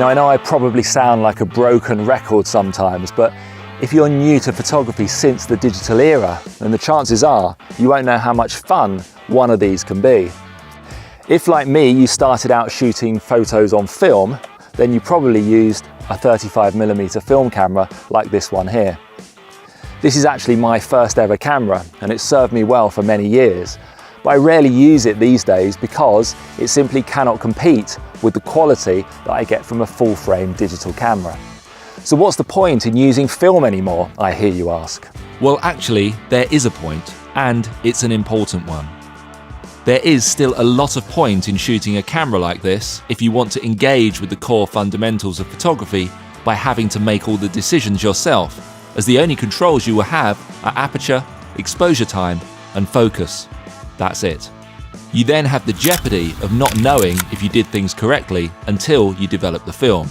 Now I know I probably sound like a broken record sometimes, but if you're new to photography since the digital era, then the chances are you won't know how much fun one of these can be. If, like me, you started out shooting photos on film, then you probably used a 35mm film camera like this one here. This is actually my first ever camera, and it's served me well for many years, but I rarely use it these days because it simply cannot compete with the quality that I get from a full-frame digital camera. So what's the point in using film anymore, I hear you ask? Well, actually, there is a point, and it's an important one. There is still a lot of point in shooting a camera like this if you want to engage with the core fundamentals of photography by having to make all the decisions yourself, as the only controls you will have are aperture, exposure time, and focus. That's it. You then have the jeopardy of not knowing if you did things correctly until you develop the film,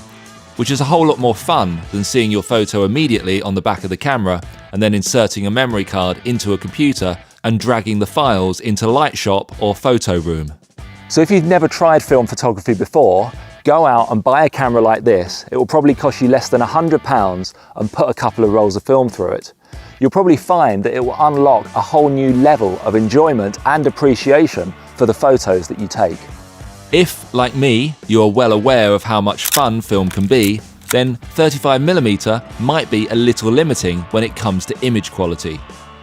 which is a whole lot more fun than seeing your photo immediately on the back of the camera and then inserting a memory card into a computer and dragging the files into Lightshop or Photo Room. So if you've never tried film photography before, go out and buy a camera like this. It will probably cost you less than £100 and put a couple of rolls of film through it. You'll probably find that it will unlock a whole new level of enjoyment and appreciation for the photos that you take. If, like me, you are well aware of how much fun film can be, then 35mm might be a little limiting when it comes to image quality.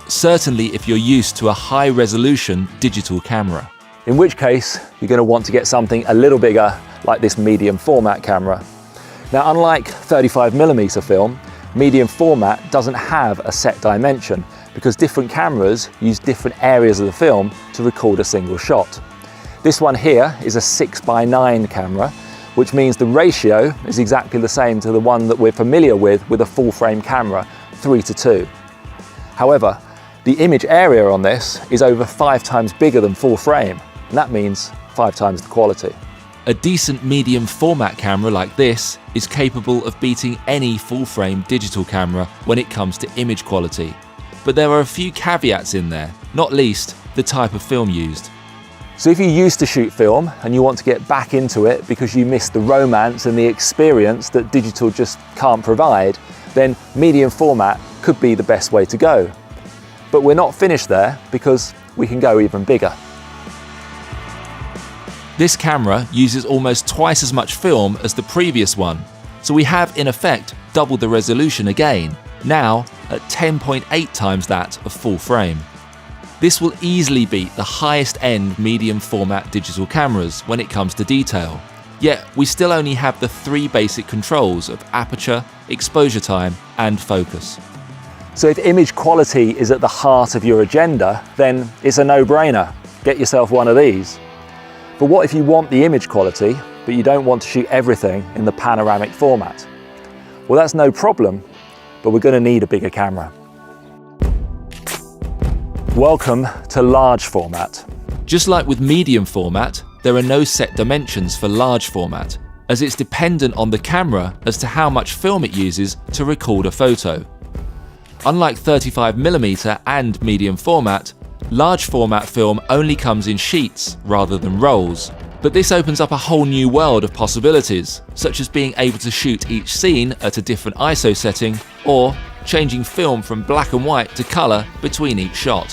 Certainly if you're used to a high-resolution digital camera. In which case, you're going to want to get something a little bigger, like this medium format camera. Now, unlike 35mm film, medium format doesn't have a set dimension because different cameras use different areas of the film to record a single shot. This one here is a 6:9 camera, which means the ratio is exactly the same to the one that we're familiar with a full-frame camera, 3:2. However, the image area on this is over 5 times bigger than full frame, and that means 5 times the quality. A decent medium format camera like this is capable of beating any full-frame digital camera when it comes to image quality. But there are a few caveats in there, not least the type of film used. So if you used to shoot film and you want to get back into it because you missed the romance and the experience that digital just can't provide, then medium format could be the best way to go. But we're not finished there because we can go even bigger. This camera uses almost twice as much film as the previous one, so we have in effect doubled the resolution again, now at 10.8 times that of full frame. This will easily beat the highest end medium format digital cameras when it comes to detail, yet we still only have the 3 basic controls of aperture, exposure time and focus. So if image quality is at the heart of your agenda, then it's a no-brainer. Get yourself one of these. But what if you want the image quality, but you don't want to shoot everything in the panoramic format? Well, that's no problem, but we're going to need a bigger camera. Welcome to large format. Just like with medium format, there are no set dimensions for large format, as it's dependent on the camera as to how much film it uses to record a photo. Unlike 35mm and medium format, large format film only comes in sheets rather than rolls. But this opens up a whole new world of possibilities, such as being able to shoot each scene at a different ISO setting, or changing film from black and white to colour between each shot.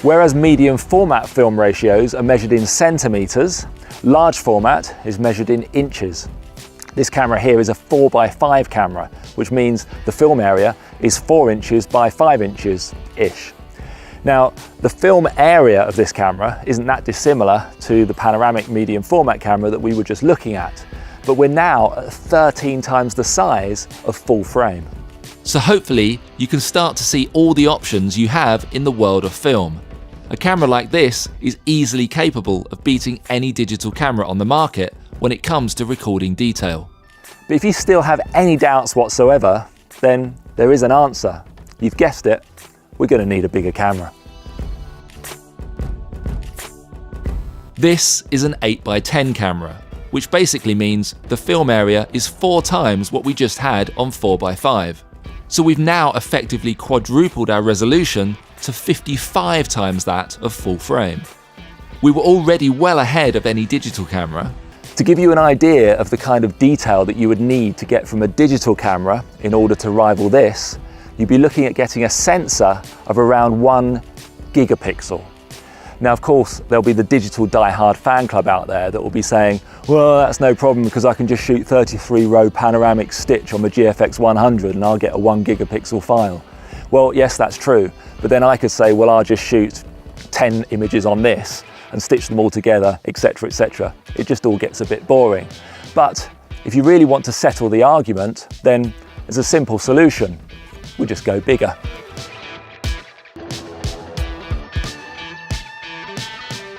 Whereas medium format film ratios are measured in centimetres, large format is measured in inches. This camera here is a 4:5 camera, which means the film area is 4 inches by 5 inches-ish. Now, the film area of this camera isn't that dissimilar to the panoramic medium format camera that we were just looking at, but we're now at 13 times the size of full frame. So hopefully you can start to see all the options you have in the world of film. A camera like this is easily capable of beating any digital camera on the market when it comes to recording detail. But if you still have any doubts whatsoever, then there is an answer. You've guessed it, we're going to need a bigger camera. This is an 8x10 camera, which basically means the film area is 4 times what we just had on 4x5. So we've now effectively quadrupled our resolution to 55 times that of full frame. We were already well ahead of any digital camera, To give you an idea of the kind of detail that you would need to get from a digital camera in order to rival this, you'd be looking at getting a sensor of around 1 gigapixel. Now, of course, there'll be the digital die-hard fan club out there that will be saying, well, that's no problem because I can just shoot 33-row panoramic stitch on the GFX 100 and I'll get a 1 gigapixel file. Well, yes, that's true. But then I could say, well, I'll just shoot 10 images on this and stitch them all together, etc., etc. It just all gets a bit boring. But if you really want to settle the argument, then there's a simple solution. We'll just go bigger.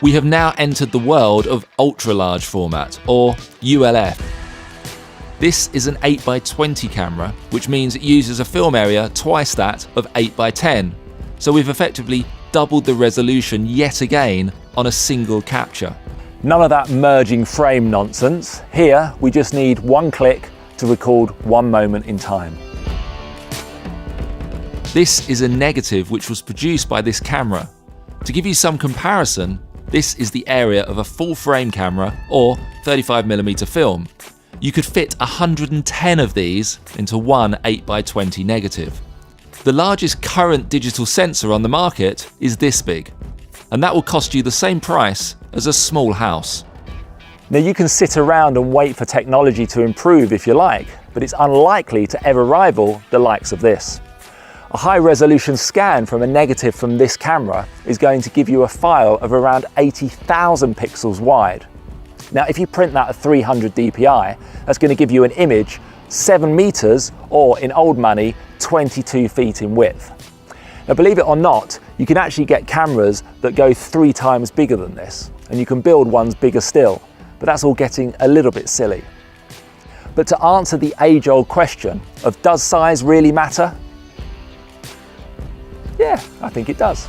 We have now entered the world of ultra-large format, or ULF. This is an 8x20 camera, which means it uses a film area twice that of 8x10. So we've effectively doubled the resolution yet again on a single capture. None of that merging frame nonsense. Here, we just need one click to record one moment in time. This is a negative which was produced by this camera. To give you some comparison, this is the area of a full frame camera or 35mm film. You could fit 110 of these into one 8x20 negative. The largest current digital sensor on the market is this big, and that will cost you the same price as a small house. Now, you can sit around and wait for technology to improve if you like, but it's unlikely to ever rival the likes of this. A high-resolution scan from a negative from this camera is going to give you a file of around 80,000 pixels wide. Now, if you print that at 300 dpi, that's going to give you an image 7 meters, or in old money, 22 feet in width. Now, believe it or not, you can actually get cameras that go 3 times bigger than this, and you can build ones bigger still, but that's all getting a little bit silly. But to answer the age-old question of does size really matter? Yeah, I think it does.